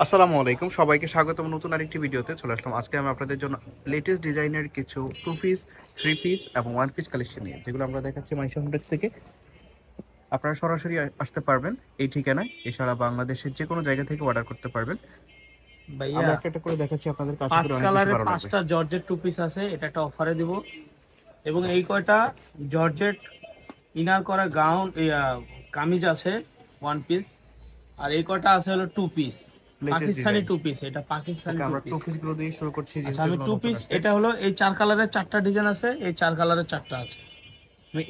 আসসালামু আলাইকুম, সবাইকে স্বাগতম নতুন আরেকটি ভিডিওতে চলে আসলাম। আজকে আমি আপনাদের জন্য লেটেস্ট ডিজাইনের কিছু টু পিস, থ্রি পিস এবং ওয়ান পিস কালেকশন নিয়ে, যেগুলো আমরা দেখাচ্ছি মাইশো হান্ড্রেড থেকে। আপনারা সরাসরি আসতে পারবেন এই ঠিকানায়, এছাড়া বাংলাদেশের যে কোনো জায়গা থেকে অর্ডার করতে পারবেন। ভাইয়া আমরা একটা একটা করে দেখাচ্ছি আপনাদের, কাছে পাঁচ করে অনেক বেশি কালারের ভালো লাগবে। 5টা জর্জেট টু পিস আছে, এটা একটা অফারে দিব। এবং এই কয়টা জর্জেট ইনার করা গাউন কামিজ আছে ওয়ান পিস। আর এই কয়টা আছে হলো two piece, latest Pakistani design. Two piece. এটা পাকিস্তানি ওকে, টু আমরা টু পিস। পিস গুলো দিয়ে শুরু করছি, আচ্ছা, যেহেতু আমি এগুলো টু নতুন পিস, আসছে। এটা হলো এই 4 কালারের 4টা ডিজাইন আছে, এই 4 কালারের 4টা আছে। আমি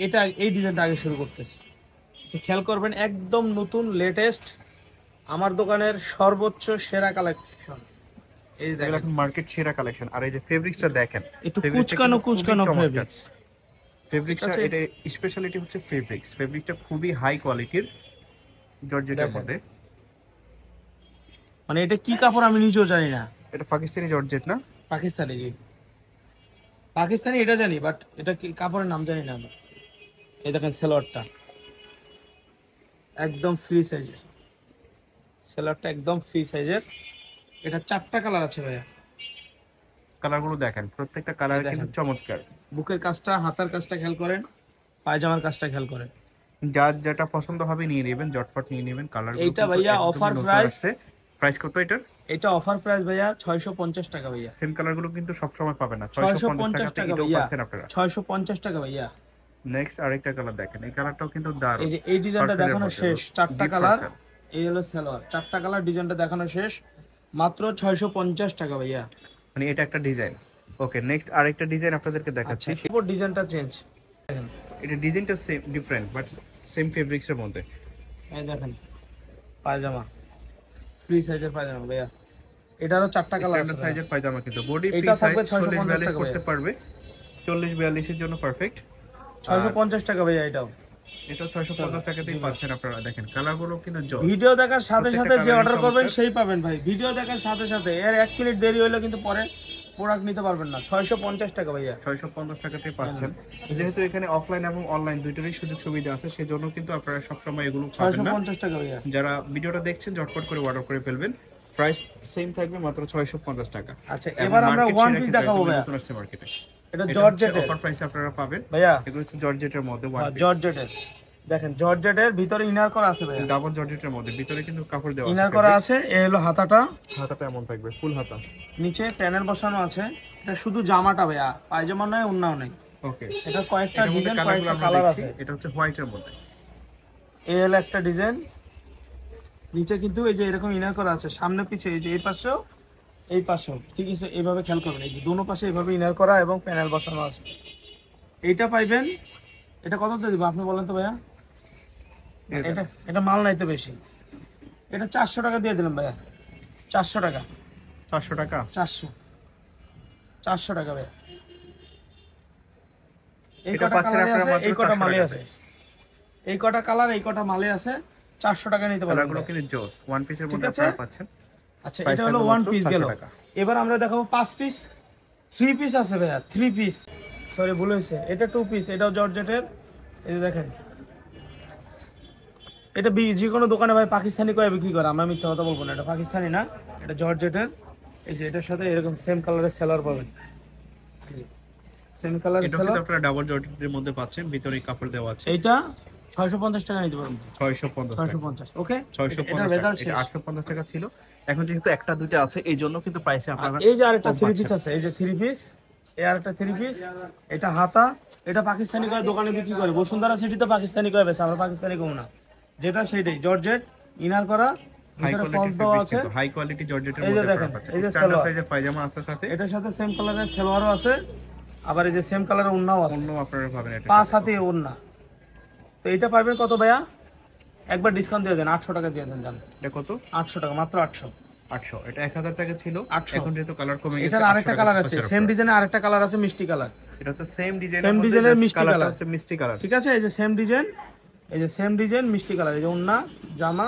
এই ডিজাইনটা আগে শুরু করতেছি। তো খেয়াল করবেন, একদম নতুন লেটেস্ট, আমার দোকানের সর্বোচ্চ সেরা কালেকশন। এই যে এগুলো দেখেন, এখন মার্কেট সেরা কালেকশন। আর এই যে ফেব্রিক্সটা দেখেন, একটু ফেব্রিক্সটা কুচকানো কিন্তু খুবই কুচকানো চমৎকার। ফেব্রিক্স। ঠিক ফেব্রিক্সটা, আছে, এটা স্পেশালিটি হচ্ছে ফেব্রিকটা খুবই হাই কোয়ালিটির জর্জেটের দেখেন মধ্যে। মানে এটা কি কাপড় আমি নিজেও জানি না। এটা পাকিস্তানি জর্জেট না? পাকিস্তানি, জি পাকিস্তানি এটা জানি, বাট এটা কি কাপড়ের নাম জানি না আমি। এই দেখেন সেলোয়ারটা একদম ফ্রি সাইজের, সেলোয়ারটা একদম ফ্রি সাইজের। এটা 4টা কালার আছে ভাইয়া। কালারগুলো দেখেন, প্রত্যেকটা কালার এই কিন্তু দেখেন, চমৎকার। বুকের কাজটা, হাতার কাজটা খেয়াল করেন, পায়জামার কাজটা খেয়াল করেন। যার যেটা পছন্দ হবে নিয়ে নেবেন, জটফট নিয়ে নেবেন। কালারগুলো এইটা কিন্তু ভাইয়া একদমই অফার নতুন প্রাইস। আসছে। প্রাইস কত এটার? এটা অফার প্রাইস ভাইয়া 650 টাকা ভাইয়া। সেম কালারগুলো কিন্তু সবসময় পাবেন না, 650 650 টাকাতে টাকা এটাও ভাইয়া, পাচ্ছেন আপনারা। 650 টাকা ভাইয়া। নেক্সট আরেকটা কালার দেখেন, এই কালারটাও কিন্তু এই দারুণ। যে এই ডিজাইনটা পার্পলের দেখানো মধ্যে, শেষ, 4টা ডিপ কালার। পার্পল। এই হলো সালোয়ার, 4টা কালার, ডিজাইনটা দেখানো শেষ, মাত্র 650 টাকা ভাইয়া। মানে এটা একটা ডিজাইন। ওকে, নেক্সট আরেকটা ডিজাইন আপনাদেরকে আচ্ছা, দেখাচ্ছি। এরপর ডিজাইনটা চেঞ্জ। দেখেন, এটা ডিজাইনটা same, different but same fabrics এর মধ্যে। এই দেখেন পায়জামা, ফ্রি সাইজের পায়জামা ভাইয়া। এটারও 4টা কালার আছে স্ট্যান্ডার্ড ভাইয়া। সাইজের পায়জামা, কিন্তু বডি ফ্রি এটা সাইজ, থাকবে 40 650 42 টাকা ভাইয়া। করতে পারবে। 40 42 এর জন্য পারফেক্ট। আর 650 টাকা ভাইয়া এটাও। এটা 650 টাকাতেই পাচ্ছেন আপনারা। দেখেন কালারগুলো কিন্তু জস, ভিডিও দেখার সাথে প্রত্যেকটা সাথে যে কালারই অর্ডার করবেন চমৎকার। সেই পাবেন ভাই, ভিডিও দেখার সাথে সাথে। এর 1 মিনিট দেরি হলে কিন্তু পরে প্রোডাক্ট নিতে পারবেন না। 650 টাকা ভাইয়া। 650 টাকাতেই পাচ্ছেন। যেহেতু এখানে অফলাইন এবং অনলাইন দুইটারই সুযোগ সুবিধা আছে, সেজন্য কিন্তু আপনারা সবসময় এগুলো পাবেন না। 650 টাকা ভাইয়া। যারা ভিডিওটা দেখছেন ঝটপট করে অর্ডার করে ফেলবেন। প্রাইস সেম থাকবে, মাত্র 650 টাকা। আচ্ছা, এবং এবার আমরা মার্কেট ওয়ান সেরা পিস কিন্তু দেখাবো একদমই ভাইয়া। নতুন আসছে মার্কেটে। এটা এটা হচ্ছে জর্জেটের অফার প্রাইসে আপনারা পাবেন। ভাইয়া। এগুলো হচ্ছে জর্জেটের মধ্যে ওয়ান পিস। জর্জেটের, দেখেন জর্জেটের ভিতরে ইনার করা আছে ভাইয়া। ডাবল জর্জেটের মধ্যে ভিতরে কিন্তু কাপড় দেওয়া আছে, ইনার করা fabrics। আছে, এই হলো হাতাটা, হাতাটা এমন থাকবে, ফুল হাতা। নিচে প্যানেল বসানো আছে। এটা শুধু জামাটা ভাইয়া, পায়জামা নয়, ওড়নাও নেই। ওকে, এটা কয়েকটা এটার মধ্যে ডিজাইন, কালারগুলো কয়েকটা আমরা কালার দেখছি। আছে। এটা হচ্ছে হোয়াইটের মধ্যে। এই হলো একটা ডিজাইন। নিচে কিন্তু এই যে এরকম ইনার করা আছে, সামনে পিছে, এই যে এই পাশেও এই পাশেও, ঠিক আছে? এইভাবে খেয়াল করবেন, এই যে দোনো পাশে এইভাবে ইনার করা এবং প্যানেল বসানো আছে। এইটা পাইবেন। এটা কত দিয়ে দিব আপনি বলেন তো ভাইয়া? এটা এটা মাল নাই তো বেশি। এটা 400 টাকা দিয়ে দিলাম ভাইয়া। 400 টাকা। 400 টাকা। 400 টাকা ভাইয়া। এই এটা কটা পাচ্ছেন কালারে আপনারা আছে, মাত্র এই কটা 400 মালে টাকাতে। আছে। এই কটা কালার, এই কটা মালে আছে। 400 টাকা নিতে পারবেন কালারগুলো ভাইয়া। কিন্তু জোস, ওয়ান পিসের ঠিক মধ্যে আছে? আপনারা পাচ্ছেন। আচ্ছা, প্রাইস এটা হলো থাকবে ওয়ান মাত্র পিস 400 গেল। টাকা। এবার আমরা দেখাবো 5 পিস। 3 পিস আছে ভাইয়া, 3 পিস। সরি, ভুল হয়েছে। এটা 2 পিস, এটাও জর্জেটের। এই যে দেখেন, এটা যে কোনো দোকানে ভাই পাকিস্তানি কয়ে বিক্রি করে, আমরা মিথ্যা কথা বলবো না। এটা পাকিস্তানি না, এটা জর্জেটের। এই যে এটার সাথে এরকম সেম কালারের সেলার পাবেন, সেম কালারের এটাও কিন্তু সেলার। আপনারা ডাবল জর্জেটের মধ্যে পাচ্ছেন, ভিতরে কাপড় দেওয়া আছে। এইটা 650 টাকা নিতে পারবেন। 650 টাকা। 650, ওকে। 650 এটা টাকা। রেজাল্ট এটা শেষ। 850 টাকা ছিল, এখন যেহেতু একটা দুইটা আছে এই জন্য কিন্তু প্রাইসে আর আপনারা এই যে আরেকটা কম 3 পিস পাচ্ছেন। আছে, এই যে 3 পিস, এই আরেকটা 3 পিস। এটা হাতা, এটা পাকিস্তানি করে দোকানে বিক্রি করে, বসুন্ধরা সিটিতে পাকিস্তানি করে বেছে, আমরা পাকিস্তানি কম না। যেটা সেইটাই জর্জেট, ইনার করা, হাই ভিতরে কোয়ালিটি ফলস দেওয়া ফেব্রিক্স, আছে। কিন্তু হাই কোয়ালিটি জর্জেটের এই যে মধ্যে আপনারা দেখেন, পাচ্ছেন। এই যে স্ট্যান্ডার্ড সালোয়ার, সাইজের পায়জামা আছে সাথে। এটার সাথে সেম কালারের সালোয়ারও আছে। আবার এই যে সেম কালারের ওড়নাও আছে, অন্য আপনারা পাবেন এটা। 5 হাতে ওড়না। তো এটা পাবেন কত ভাইয়া? একবার ডিসকাউন্ট দিয়ে দেন, 800 টাকা দিয়ে দেন। জান, এটা কত? 800 টাকা, মাত্র 800। 800। এটা 1000 টাকা ছিল, 800। এখন যেহেতু কালার কমে গেছে এটার 800 আরেকটা টাকা কালার আছে, পাচ্ছেন সেম আপনারা। ডিজাইনের আরেকটা কালার আছে, মিষ্টি কালার। এটা হচ্ছে সেম ডিজাইনের সেম মধ্যে, ডিজাইনের জাস্ট মিষ্টি কালারটা কালার, হচ্ছে মিষ্টি কালার। ঠিক আছে? এই যে সেম ডিজাইন, এই যে সেম ডিজাইন মিষ্টি কালার, এই যে ওড়না জামা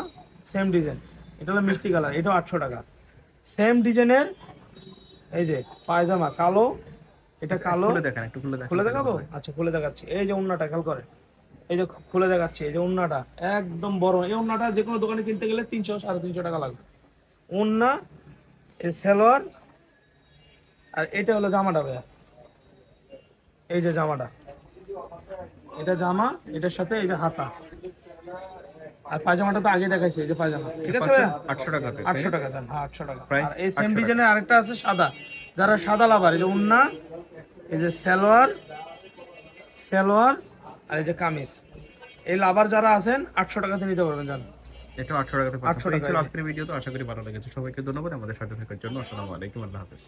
সেম ডিজাইন, এটা হলো মিষ্টি কালার, এটাও 800 টাকা। সেম ডিজাইনের এই যে পায়জামা কালো, এটা কালো। খুলে দেখেন, একটু খুলে দেখেন। খুলে দেখাবো? আচ্ছা, খুলে দেখাচ্ছি। এই যে ওড়নাটা খেয়াল করে, এই যে খুলে দেখাচ্ছি। এই যে ওড়নাটা একদম বড়, এই ওড়নাটা যে কোনো দোকানে কিনতে গেলে 300 350 টাকা লাগবে। ওন্না, এই সালোয়ার, আর এটা হলো জামাটা ভাইয়া। এই যে জামাটা, এটা জামা, এটার সাথে এই যে হাতা, আর পায়জামাটা তো আগে দেখাইছি, এই যে পায়জামা। ঠিক আছে ভাইয়া, 800 টাকাতে 800 টাকা দেন। হ্যাঁ 800 টাকা। Price আর এই সেম 800 টাকা। ডিজাইনের আরেকটা আছে সাদা, যারা সাদা লাভার, এই যে ওন্না, এই যে সালোয়ার, সালোয়ার, আর এই যে কামিজ, এই লাভার যারা আছেন 800 টাকাতে নিতে পারবেন জান। এটা 800 টাকাতে 800 পাচ্ছেন। এই ছিল টাকায়। আজকের ভিডিও, তো আশা করি ভালো লেগেছে। সবাইকে ধন্যবাদ আমাদের সাথে থাকার জন্য। আসসালামু আলাইকুম, আল্লাহ হাফেজ।